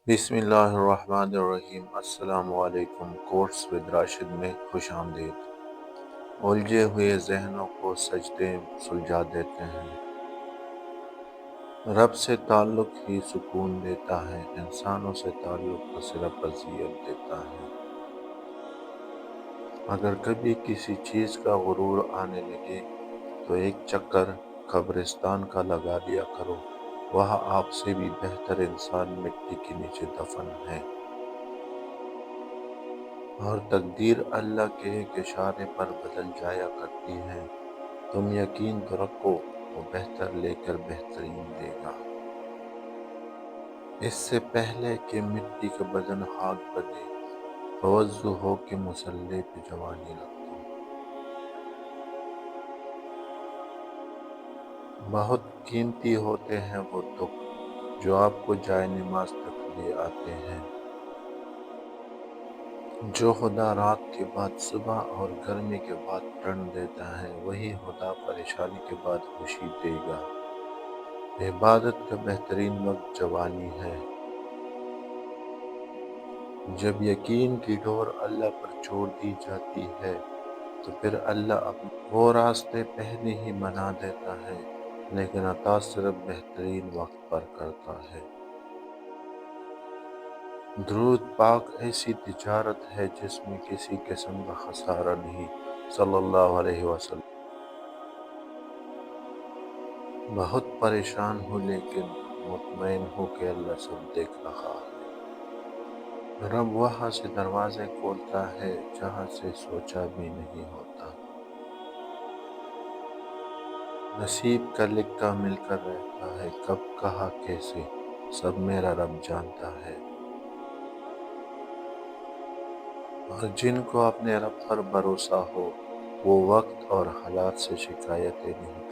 بسم اللہ الرحمن الرحیم۔ السلام علیکم۔ کورس ود راشد میں خوش آمدید۔ الجھے ہوئے ذہنوں کو سجدے سلجھا دیتے ہیں۔ رب سے تعلق ہی سکون دیتا ہے، انسانوں سے تعلق تو صرف اذیت دیتا ہے۔ اگر کبھی کسی چیز کا غرور آنے لگے تو ایک چکر قبرستان کا لگا لیا کرو، وہاں آپ سے بھی بہتر انسان مٹی کے نیچے دفن ہے۔ اور تقدیر اللہ کے ایک اشارے پر بدل جایا کرتی ہے۔ تم یقین تو رکھو، وہ بہتر لے کر بہترین دے گا۔ اس سے پہلے کہ مٹی کا بدن خاک بنے، توضع ہو کہ مصلی پہ جوانی رکھ دو۔ بہت قیمتی ہوتے ہیں وہ دکھ جو آپ کو جائے نماز تک لے آتے ہیں۔ جو خدا رات کے بعد صبح اور گرمی کے بعد ٹھنڈ دیتا ہے، وہی خدا پریشانی کے بعد خوشی دے گا۔ عبادت کا بہترین وقت جوانی ہے۔ جب یقین کی ڈور اللہ پر چھوڑ دی جاتی ہے تو پھر اللہ اپنے وہ راستے پہلے ہی بنا دیتا ہے، لیکن عطا صرف بہترین وقت پر کرتا ہے۔ درود پاک ایسی تجارت ہے جس میں کسی قسم کا خسارہ نہیں۔ صلی اللہ علیہ وسلم۔ بہت پریشان ہوں لیکن مطمئن ہوں کہ اللہ سب دیکھ رہا ہے۔ رب وہاں سے دروازے کھولتا ہے جہاں سے سوچا بھی نہیں ہوتا۔ نصیب کا لکھا مل کر رہتا ہے، کب کہاں کیسے سب میرا رب جانتا ہے۔ اور جن کو اپنے رب پر بھروسہ ہو، وہ وقت اور حالات سے شکایتیں نہیں